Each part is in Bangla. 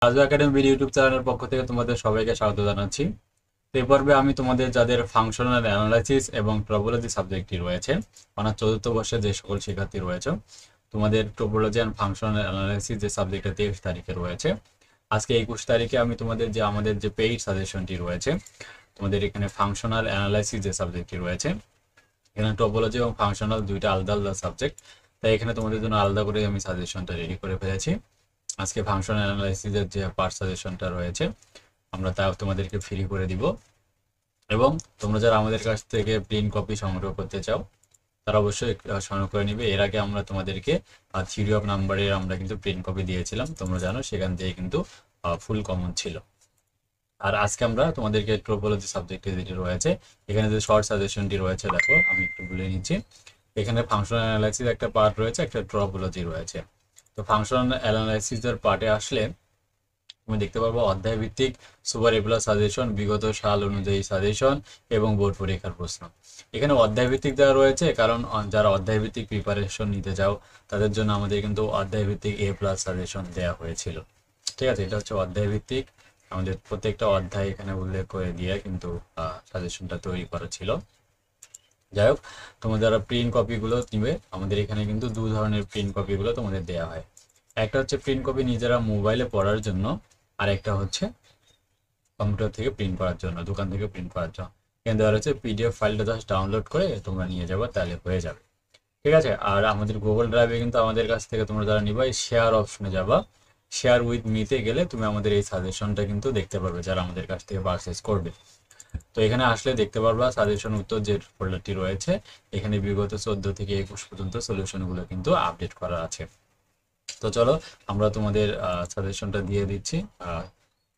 রাজু একাডেমি ইউটিউব চ্যানেলের পক্ষ থেকে তোমাদের সবাইকে স্বাগত জানাচ্ছি। তো এই পর্বে আমি তোমাদের যাদের ফাংশনাল অ্যানালাইসিস এবং টপোলজি সাবজেক্টটি রয়েছে, অনার্স চতুর্থ বর্ষে যে সকল শিক্ষার্থী রয়েছে, তোমাদের টপোলজি অ্যান্ড ফাংশনাল অ্যানালাইসিস যে সাবজেক্টটা 23 তারিখে রয়েছে, আজকে 21 তারিখে আমি তোমাদের যে আমাদের যে পেইড সাজেশনটি রয়েছে, তোমাদের এখানে ফাংশনাল অ্যানালাইসিস যে সাবজেক্টটি রয়েছে, এখানে টপোলজি এবং ফাংশনাল দুইটা আলাদা আলাদা সাবজেক্ট, তাই এখানে তোমাদের জন্য আলাদা করে আমি সাজেশনটা রেডি করে ফেলেছি। আজকে ফাংশনাল অ্যানালাইসিসের যে পার্ট সাজেশনটা রয়েছে আমরা তা তোমাদেরকে ফ্রি করে দিব, এবং তোমরা যারা আমাদের কাছ থেকে প্রিন্ট কপি সংগ্রহ করতে চাও তারা অবশ্যই সংগ্রহ করে নিবে। এর আগে আমরা তোমাদেরকে থিওরি অফ নাম্বারের আমরা কিন্তু প্রিন্ট কপি দিয়েছিলাম, তোমরা জানো, সেখান থেকে কিন্তু ফুল কমন ছিল। আর আজকে আমরা তোমাদেরকে ট্রোপোলজি সাবজেক্টে যেটি রয়েছে, এখানে যে শর্ট সাজেশনটি রয়েছে, দেখো আমি একটু বলে নিচ্ছি। এখানে ফাংশনাল অ্যানালাইসিস একটা পার্ট রয়েছে, একটা ট্রোপোলজি রয়েছে। তো ফাংশনাল অ্যানালাইসিসের পার্টে আসলে তুমি দেখতে পারবো অধ্যায় ভিত্তিক সুপার এগুলার সাজেশন, বিগত সাল অনুযায়ী সাজেশন এবং বোর্ড পরীক্ষার প্রশ্ন। এখানে অধ্যায় ভিত্তিক দেওয়া রয়েছে, কারণ যারা অধ্যায় ভিত্তিক প্রিপারেশন নিতে চাও তাদের জন্য আমাদের কিন্তু অধ্যায় ভিত্তিক A+ সাজেশন দেওয়া হয়েছিল। ঠিক আছে, এটা হচ্ছে অধ্যায় ভিত্তিক, আমাদের প্রত্যেকটা অধ্যায় এখানে উল্লেখ করে দিয়ে কিন্তু সাজেশনটা তৈরি করা ছিল। যাই হোক, তোমরা যারা প্রিন্ট কপিগুলো নিবে, আমাদের এখানে কিন্তু দু ধরনের প্রিন্ট কপিগুলো তোমাদের দেওয়া হয়। একটা হচ্ছে প্রিন্ট কপি নিজেরা মোবাইলে পড়ার জন্য, আর একটা হচ্ছে কম্পিউটার থেকে প্রিন্ট করার জন্য, দোকান থেকে প্রিন্ট করার জন্য। এখানে দেওয়া হচ্ছে PDF ফাইলটা জাস্ট ডাউনলোড করে তোমরা নিয়ে যাবে, তাহলে হয়ে যাবে। ঠিক আছে, আর আমাদের গুগল ড্রাইভে কিন্তু আমাদের কাছ থেকে তোমরা যারা নিবা শেয়ার অপশনে যাবা, শেয়ার উইথ মিতে গেলে তুমি আমাদের এই সাজেশনটা কিন্তু দেখতে পারবে যারা আমাদের কাছ থেকে পারচেজ করবে। তো এখানে আসলে দেখতে পারবা সাজেশন উত্তর যে ফোল্ডারটি রয়েছে, এখানে বিগত 14 থেকে 21 পর্যন্ত সলিউশনগুলো কিন্তু আপডেট করা আছে। তো চলো আমরা তোমাদের সাজেশনটা দিয়ে দিচ্ছি।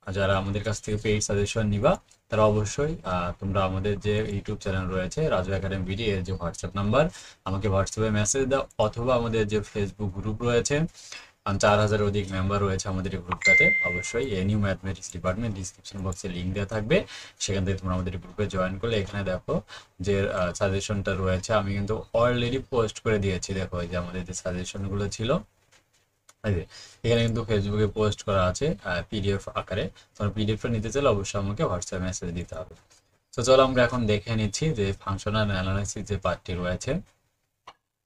যারা আমাদের কাছ থেকে পেইড সাজেশন নিবা তারা অবশ্যই তোমরা আমাদের যে ইউটিউব চ্যানেল রয়েছে রাজু একাডেমি বিডি, এর যে হোয়াটসঅ্যাপ নাম্বার, আমাকে হোয়াটসঅ্যাপে মেসেজ দাও, অথবা আমাদের যে ফেসবুক গ্রুপ রয়েছে, 4000 অধিক মেম্বার রয়েছে আমাদের এই গ্রুপটাতে, অবশ্যই নিউ ম্যাথমেটিক্স ডিপার্টমেন্ট, ডিসক্রিপশন বক্সে লিঙ্ক দেওয়া থাকবে, সেখান থেকে তোমরা আমাদের গ্রুপে জয়েন করলে এখানে দেখো যে সাজেশনটা রয়েছে আমি কিন্তু অলরেডি পোস্ট করে দিয়েছি। দেখো এই যে আমাদের যে সাজেশনগুলো ছিল, এখানে কিন্তু ফেসবুকে পোস্ট করা আছে PDF আকারে। তোমরা PDFটা নিতে চাইলে অবশ্যই আমাকে হোয়াটসঅ্যাপ মেসেজ দিতে হবে। তো চলো আমরা এখন দেখে নিচ্ছি যে ফাংশনাল অ্যানালাইসিস যে পার্টটি রয়েছে,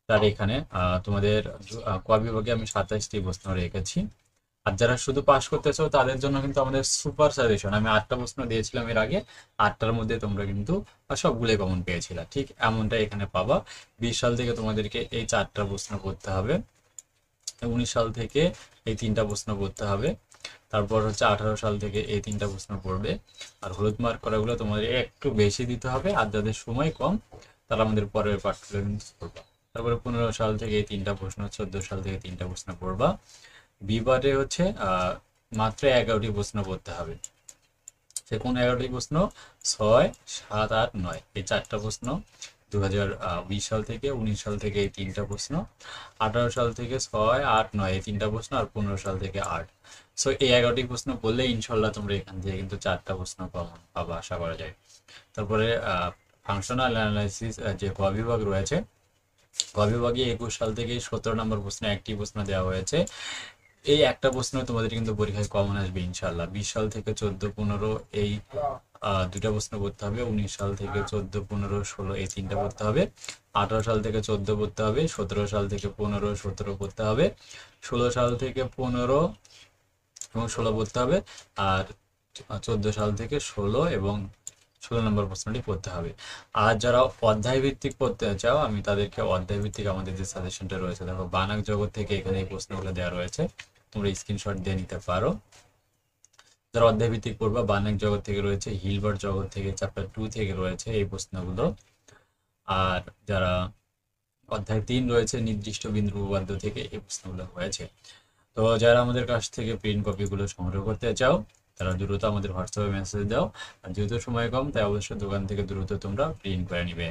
তার এখানে তোমাদের ক বিভাগে আমি 27টি প্রশ্ন রেখেছি। আর যারা শুধু পাস করতে চাও তাদের জন্য কিন্তু আমাদের সুপার সাজেশন, আমি 8টা প্রশ্ন দিয়েছিলাম এর আগে, 8টার মধ্যে তোমরা কিন্তু সবগুলোই কমন পেয়েছিলা, ঠিক এমনটা এখানে পাবা। 20 সাল থেকে তোমাদেরকে এই 4টা প্রশ্ন করতে হবে, 19 সাল থেকে এই 3টা প্রশ্ন করতে হবে, তারপর হচ্ছে 18 সাল থেকে এই 3টা প্রশ্ন পড়বে। আর হলুদ মার্ক করাগুলো তোমাদের একটু বেশি দিতে হবে, আর যাদের সময় কম তারা আমাদের পরের পাঠগুলো কিন্তু পড়বা। তারপরে 15 সাল থেকে এই 3টা প্রশ্ন, 14 সাল থেকে 3টা প্রশ্ন পড়বা। বিবারে হচ্ছে মাত্র 11টি প্রশ্ন পড়তে হবে। সে কোন 11টি প্রশ্ন? 6, 7, 8, 9 এই 4টা প্রশ্ন। 2020 সাল থেকে 19 সাল থেকে এই 3টা প্রশ্ন, 18 সাল থেকে 6, 8, 9 এই 3টা প্রশ্ন, আর 15 সাল থেকে 8। সো এই 11টি প্রশ্ন বললে ইনশাল্লাহ তোমরা এখান থেকে কিন্তু 4টা প্রশ্ন কমন পাবা আশা করা যায়। তারপরে ফাংশনাল অ্যানালাইসিস যে ক বিভাগ রয়েছে, ক বিভাগে 21 সাল থেকে 17 নম্বর প্রশ্ন একটি প্রশ্ন দেওয়া হয়েছে। এই একটা প্রশ্ন তোমাদের কিন্তু পরীক্ষায় কমন আসবে ইনশাল্লাহ। 20 সাল থেকে 14, 15 এই দুটা প্রশ্ন করতে হবে। 19 সাল থেকে 14, 15, 16 এই 3টা করতে হবে। 18 সাল থেকে 14 করতে হবে, 17 সাল থেকে 15, 17 করতে হবে, 16 সাল থেকে 15 এবং 16 করতে হবে, আর 14 সাল থেকে 16 এবং 16 নম্বর প্রশ্নটি পড়তে হবে। আর যারা অধ্যায় ভিত্তিক পড়তে চাও আমি তাদেরকে অধ্যায় ভিত্তিক আমাদের যে সাজেশনটা রয়েছে, দেখো বানাক জগৎ থেকে এখানে এই প্রশ্নগুলো দেওয়া রয়েছে, তোমরা স্ক্রিনশট দিয়ে নিতে পারো। যারা অধ্যায় ভিত্তিক পড়বা, বানাক জগৎ থেকে রয়েছে, হিলবার্ট জগৎ থেকে চ্যাপ্টার 2 থেকে রয়েছে এই প্রশ্নগুলো। আর যারা অধ্যায় 3 রয়েছে নির্দিষ্ট বিন্দু উপপাদ্য থেকে এই প্রশ্নগুলো হয়েছে। তো যারা আমাদের কাছ থেকে প্রিন্ট কপিগুলো সংগ্রহ করতে চাও তারা দ্রুত আমাদের হোয়াটসঅ্যাপে মেসেজ দাও, আর যেহেতু সময় কম তাই অবশ্যই দোকান থেকে দ্রুত তোমরা প্রিন্ট করে নিবে।